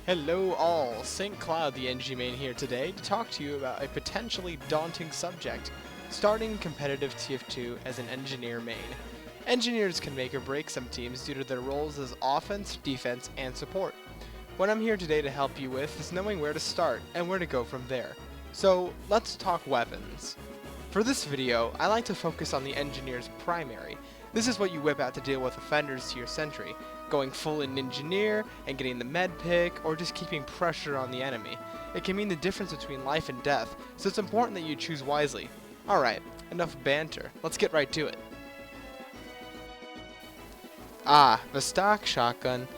Hello all, St. Cloud the engie main here today to talk to you about a potentially daunting subject, starting competitive TF2 as an engineer main. Engineers can make or break some teams due to their roles as offense, defense, and support. What I'm here today to help you with is knowing where to start and where to go from there. So let's talk weapons. For this video, I like to focus on the engineer's primary. This is what you whip out to deal with offenders to your sentry, going full in engineer and getting the med pick, or just keeping pressure on the enemy. It can mean the difference between life and death, so it's important that you choose wisely. Alright, enough banter, let's get right to it. The stock shotgun,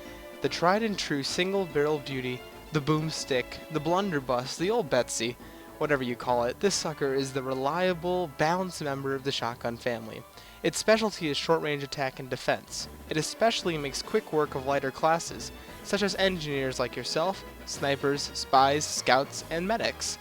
the tried and true single barrel beauty, the boomstick, the blunderbuss, the old Betsy, whatever you call it. This sucker is the reliable, balanced member of the shotgun family. Its specialty is short-range attack and defense. It especially makes quick work of lighter classes, such as engineers like yourself, snipers, spies, scouts, and medics.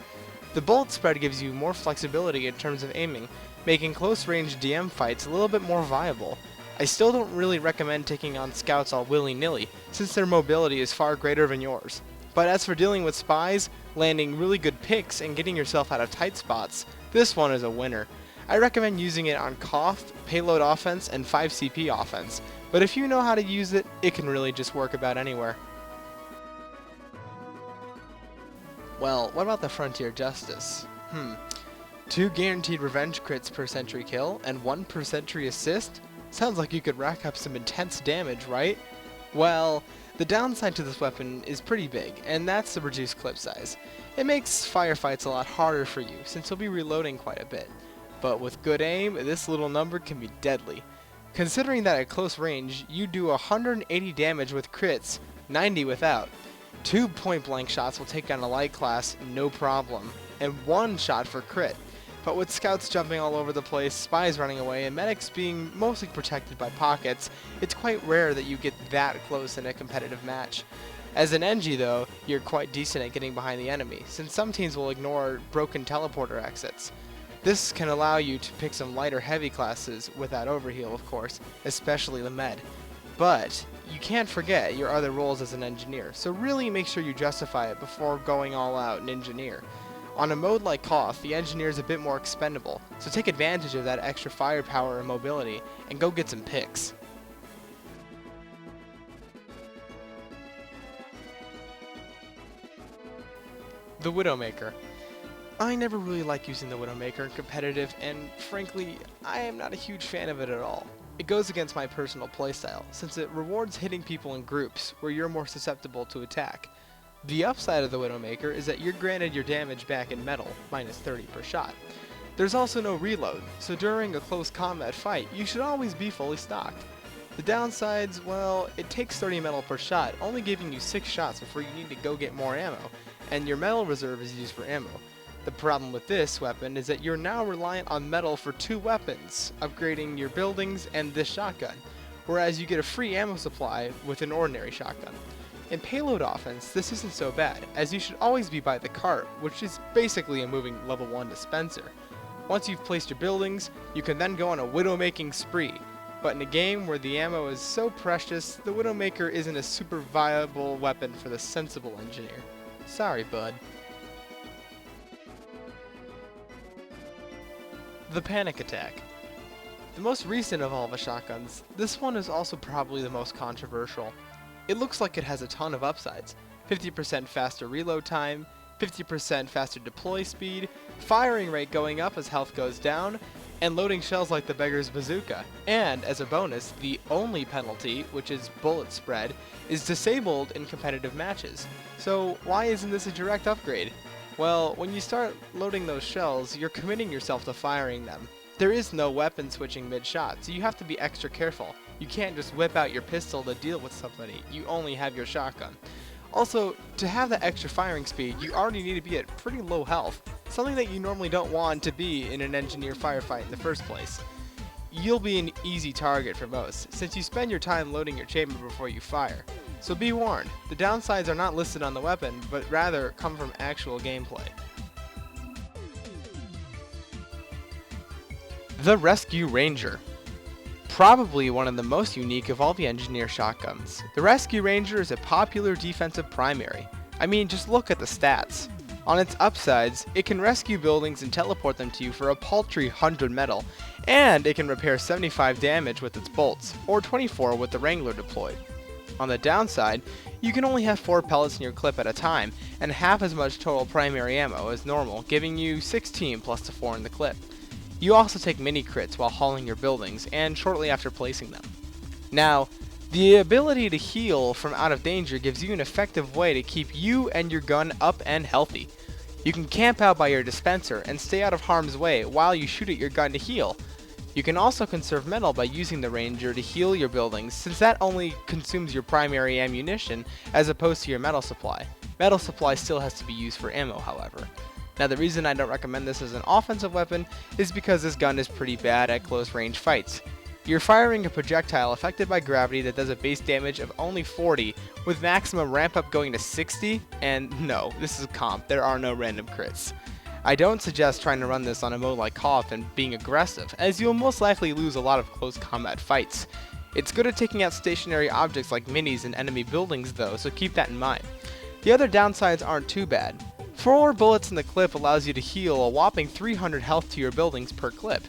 The bullet spread gives you more flexibility in terms of aiming, making close-range DM fights a little bit more viable. I still don't really recommend taking on scouts all willy-nilly, since their mobility is far greater than yours. But as for dealing with spies, landing really good picks, and getting yourself out of tight spots, this one is a winner. I recommend using it on Koth, payload offense, and 5 CP offense, but if you know how to use it, it can really just work about anywhere. Well, what about the Frontier Justice? 2 guaranteed revenge crits per sentry kill, and 1 per sentry assist? Sounds like you could rack up some intense damage, right? Well, the downside to this weapon is pretty big, and that's the reduced clip size. It makes firefights a lot harder for you, since you'll be reloading quite a bit. But with good aim, this little number can be deadly. Considering that at close range, you do 180 damage with crits, 90 without. 2 point-blank shots will take down a light class, no problem, and 1 shot for crit. But with scouts jumping all over the place, spies running away, and medics being mostly protected by pockets, it's quite rare that you get that close in a competitive match. As an engie though, you're quite decent at getting behind the enemy, since some teams will ignore broken teleporter exits. This can allow you to pick some lighter heavy classes without overheal, of course, especially the med. But you can't forget your other roles as an engineer, so really make sure you justify it before going all out in engineer. On a mode like Koth, the engineer is a bit more expendable, so take advantage of that extra firepower and mobility, and go get some picks. The Widowmaker. I never really like using the Widowmaker in competitive, and frankly, I am not a huge fan of it at all. It goes against my personal playstyle, since it rewards hitting people in groups where you're more susceptible to attack. The upside of the Widowmaker is that you're granted your damage back in metal, minus 30 per shot. There's also no reload, so during a close combat fight, you should always be fully stocked. The downsides, well, it takes 30 metal per shot, only giving you 6 shots before you need to go get more ammo, and your metal reserve is used for ammo. The problem with this weapon is that you're now reliant on metal for 2 weapons, upgrading your buildings and this shotgun, whereas you get a free ammo supply with an ordinary shotgun. In payload offense, this isn't so bad, as you should always be by the cart, which is basically a moving level 1 dispenser. Once you've placed your buildings, you can then go on a widow-making spree, but in a game where the ammo is so precious, the Widowmaker isn't a super viable weapon for the sensible engineer. Sorry, bud. The Panic Attack. The most recent of all the shotguns, this one is also probably the most controversial. It looks like it has a ton of upsides. 50% faster reload time, 50% faster deploy speed, firing rate going up as health goes down, and loading shells like the beggar's bazooka. And, as a bonus, the only penalty, which is bullet spread, is disabled in competitive matches. So why isn't this a direct upgrade? Well, when you start loading those shells, you're committing yourself to firing them. There is no weapon switching mid-shot, so you have to be extra careful. You can't just whip out your pistol to deal with somebody, you only have your shotgun. Also, to have that extra firing speed, you already need to be at pretty low health, something that you normally don't want to be in an engineer firefight in the first place. You'll be an easy target for most, since you spend your time loading your chamber before you fire. So be warned, the downsides are not listed on the weapon, but rather come from actual gameplay. The Rescue Ranger. probably one of the most unique of all the engineer shotguns. The Rescue Ranger is a popular defensive primary. I mean, just look at the stats. On its upsides, it can rescue buildings and teleport them to you for a paltry 100 metal, and it can repair 75 damage with its bolts, or 24 with the Wrangler deployed. On the downside, you can only have 4 pellets in your clip at a time, and half as much total primary ammo as normal, giving you 16 plus the 4 in the clip. You also take mini crits while hauling your buildings, and shortly after placing them. Now, the ability to heal from out of danger gives you an effective way to keep you and your gun up and healthy. You can camp out by your dispenser and stay out of harm's way while you shoot at your gun to heal. You can also conserve metal by using the Ranger to heal your buildings, since that only consumes your primary ammunition as opposed to your metal supply. Metal supply still has to be used for ammo, however. Now, the reason I don't recommend this as an offensive weapon is because this gun is pretty bad at close range fights. You're firing a projectile affected by gravity that does a base damage of only 40, with maximum ramp up going to 60, and no, this is comp, there are no random crits. I don't suggest trying to run this on a mode like KOF and being aggressive, as you'll most likely lose a lot of close combat fights. It's good at taking out stationary objects like minis and enemy buildings though, so keep that in mind. The other downsides aren't too bad. 4 bullets in the clip allows you to heal a whopping 300 health to your buildings per clip.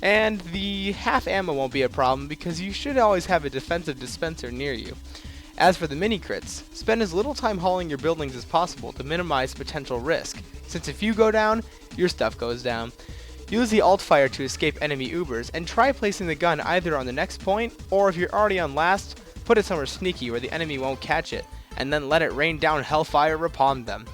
And the half ammo won't be a problem because you should always have a defensive dispenser near you. As for the mini crits, spend as little time hauling your buildings as possible to minimize potential risk, since if you go down, your stuff goes down. Use the alt fire to escape enemy Ubers, and try placing the gun either on the next point, or if you're already on last, put it somewhere sneaky where the enemy won't catch it, and then let it rain down hellfire upon them.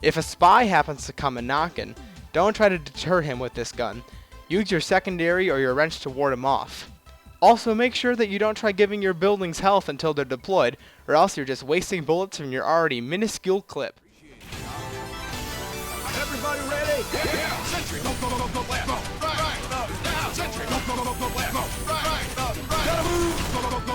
If a spy happens to come a knockin', don't try to deter him with this gun. Use your secondary or your wrench to ward him off. Also, make sure that you don't try giving your buildings health until they're deployed, or else you're just wasting bullets from your already minuscule clip. Everybody ready? Yeah. Sentry. Go, go, go, go, left. Go. Right. Now. Sentry. Go, go, go, go, left. Go. Right. Gotta move. Go, go, go, go.